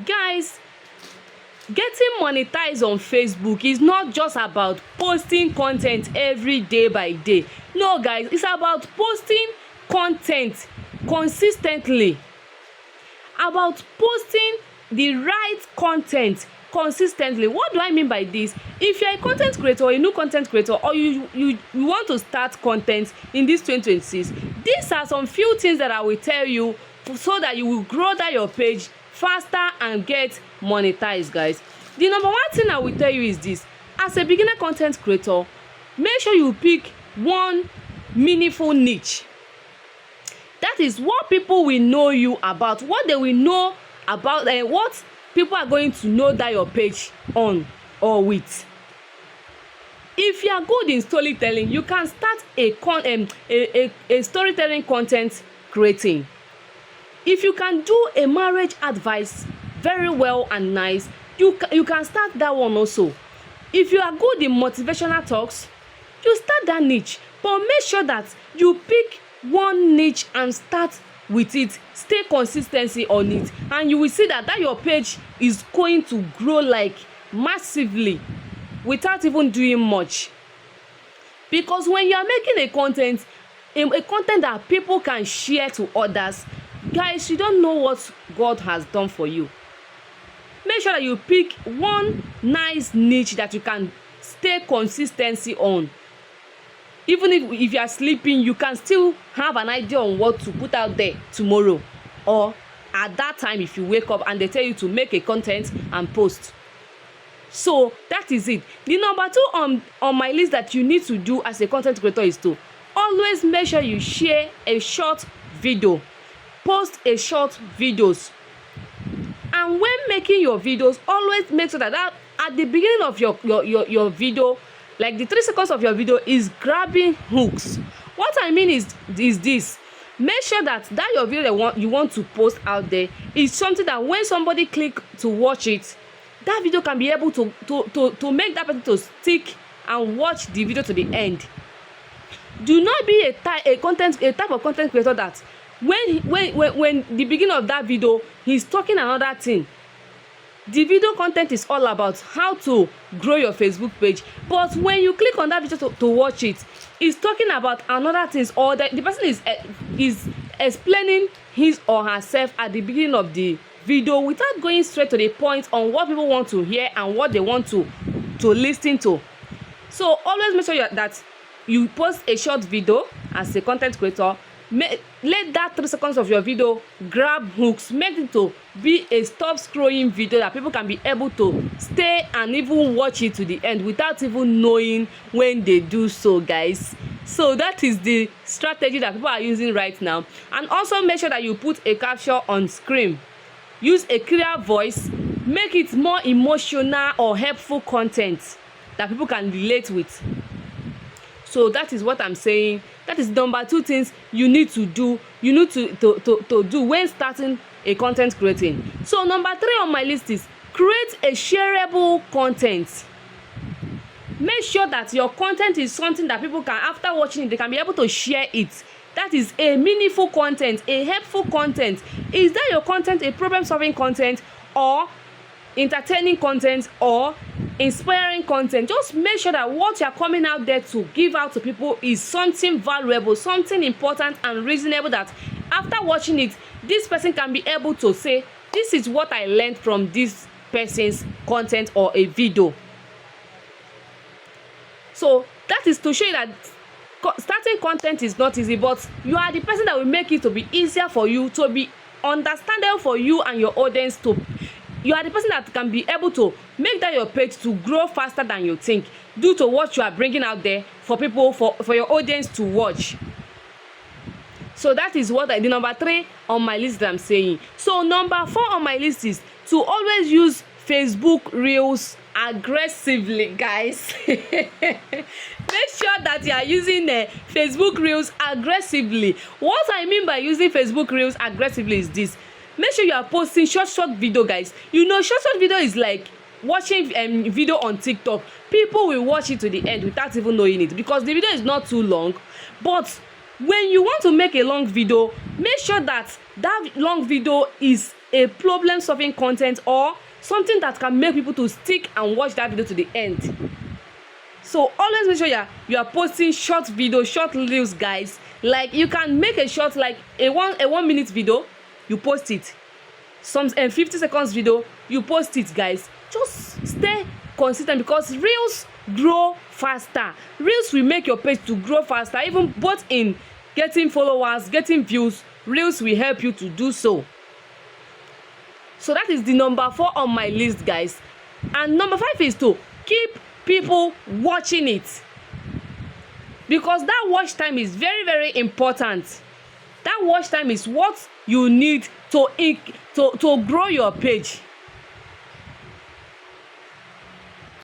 Guys, getting monetized on Facebook is not just about posting content every day by day. No guys, it's about posting content consistently, about posting the right content consistently. What do I mean by this? If you're a content creator or a new content creator, or you want to start content in this 2026, these are some few things that I will tell you so that you will grow that your page faster and get monetized. Guys, the number one thing I will tell you is this: as a beginner content creator, make sure you pick one meaningful niche. That is what people will know you about, what they will know about, what people are going to know that your page on or with. If you are good in storytelling, you can start a storytelling content creating. If you can do a marriage advice very well and nice, you can start that one also. If you are good in motivational talks, you start that niche, but make sure that you pick one niche and start with it. Stay consistency on it, and you will see that your page is going to grow like massively without even doing much. Because when you are making a content that people can share to others, guys, you don't know what God has done for you. Make sure that you pick one nice niche that you can stay consistency on. Even if you are sleeping, you can still have an idea on what to put out there tomorrow, or at that time if you wake up and they tell you to make a content and post. So that is it. The number two on my list that you need to do as a content creator is to always make sure you share a short video. Post a short videos. And when making your videos, always make sure that at the beginning of your video, like the 3 seconds of your video, is grabbing hooks. What I mean is this: make sure that your video you want to post out there is something that when somebody click to watch it, that video can be able to make that person to stick and watch the video to the end. Do not be a type of content creator that when the beginning of that video he's talking another thing. The video content is all about how to grow your Facebook page, but when you click on that video to watch it, it's talking about another things, or the person is explaining his or herself at the beginning of the video without going straight to the point on what people want to hear and what they want to listen to. So always make sure that you post a short video as a content creator. Let that 3 seconds of your video grab hooks. Make it to be a stop scrolling video that people can be able to stay and even watch it to the end without even knowing when they do so, guys. So that is the strategy that people are using right now. And also make sure that you put a caption on screen. Use a clear voice. Make it more emotional or helpful content that people can relate with. So that is what I'm saying. That is number 2 things you need to do. You need to do when starting a content creating. So number 3 on my list is create a shareable content. Make sure that your content is something that people can, after watching it, they can be able to share it. That is a meaningful content, a helpful content. Is that your content a problem-solving content, or entertaining content, or inspiring content? Just make sure that what you're coming out there to give out to people is something valuable, something important and reasonable, that after watching it, this person can be able to say, this is what I learned from this person's content or a video. So that is to show you that starting content is not easy, but you are the person that will make it to be easier for you, to be understandable for you and your audience. You are the person that can be able to make that your page to grow faster than you think, due to what you are bringing out there for people, for your audience to watch. So that is what the number 3 on my list that I'm saying. So number 4 on my list is to always use Facebook Reels aggressively, guys. Make sure that you are using Facebook Reels aggressively. What I mean by using Facebook Reels aggressively is this: make sure you are posting short video, guys. You know, short video is like watching video on TikTok. People will watch it to the end without even knowing it, because the video is not too long. But when you want to make a long video, make sure that long video is a problem solving content or something that can make people to stick and watch that video to the end. So always make sure you are posting short videos, short reels, guys. Like you can make a short, like a 1 minute video, you post it. Some 50 seconds video, you post it, guys. Just stay consistent because reels grow faster. Reels will make your page to grow faster, even both in getting followers, getting views. Reels will help you to do so. So that is the number 4 on my list, guys. And number 5 is to keep people watching it, because that watch time is very, very important. That watch time is what you need to grow your page.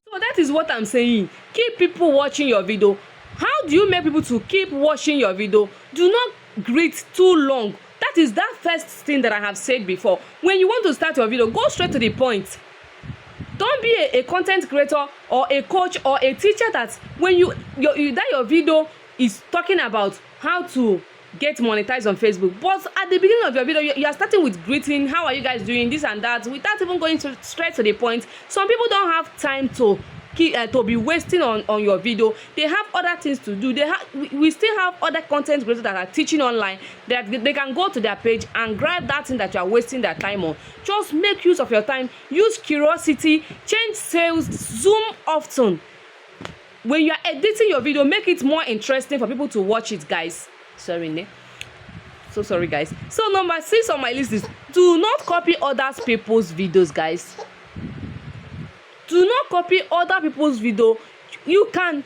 So that is what I'm saying. Keep people watching your video. How do you make people to keep watching your video? Do not greet too long. That is that first thing that I have said before. When you want to start your video, go straight to the point. Don't be a content creator or a coach or a teacher that when your video is talking about how to get monetized on Facebook, but at the beginning of your video you are starting with greeting, how are you guys doing, this and that, without even going straight to the point. Some people don't have time to be wasting on your video. They have other things to do. We still have other content creators that are teaching online that they can go to their page and grab that thing that you are wasting their time on. Just make use of your time. Use curiosity. Change sales. Zoom often. When you are editing your video, make it more interesting for people to watch it, guys. Sorry, so sorry, guys. So number 6 on my list is do not copy other people's videos, guys. Do not copy other people's video. You can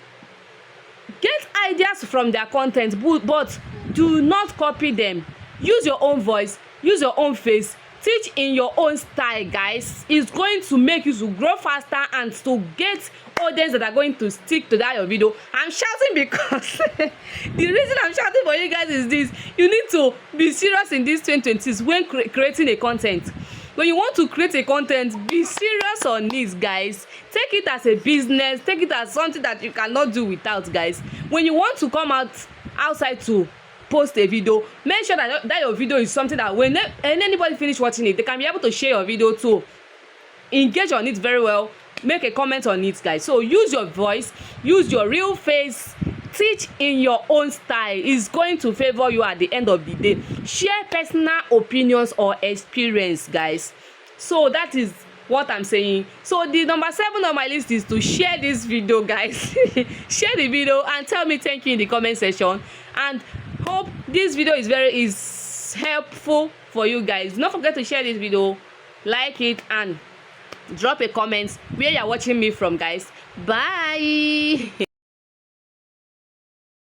get ideas from their content, but do not copy them. Use your own voice, use your own face, teach in your own style, guys. It's going to make you to grow faster and to get audience that are going to stick to that your video. I'm shouting because the reason I'm shouting for you guys is this: you need to be serious in this 2020s when creating a content. When you want to create a content, be serious on it, guys. Take it as a business. Take it as something that you cannot do without, guys. When you want to come outside to post a video, make sure that your video is something that when anybody finish watching it, they can be able to share your video too. Engage on it very well. Make a comment on it, guys. So use your voice, use your real face, teach in your own style. Is going to favor you at the end of the day. Share personal opinions or experience, guys. So that is what I'm saying. So the number 7 on my list is to share this video, guys. Share the video and tell me thank you in the comment section, and hope this video is helpful for you guys. Do not forget to share this video, like it, and drop a comment where you're watching me from, guys. Bye.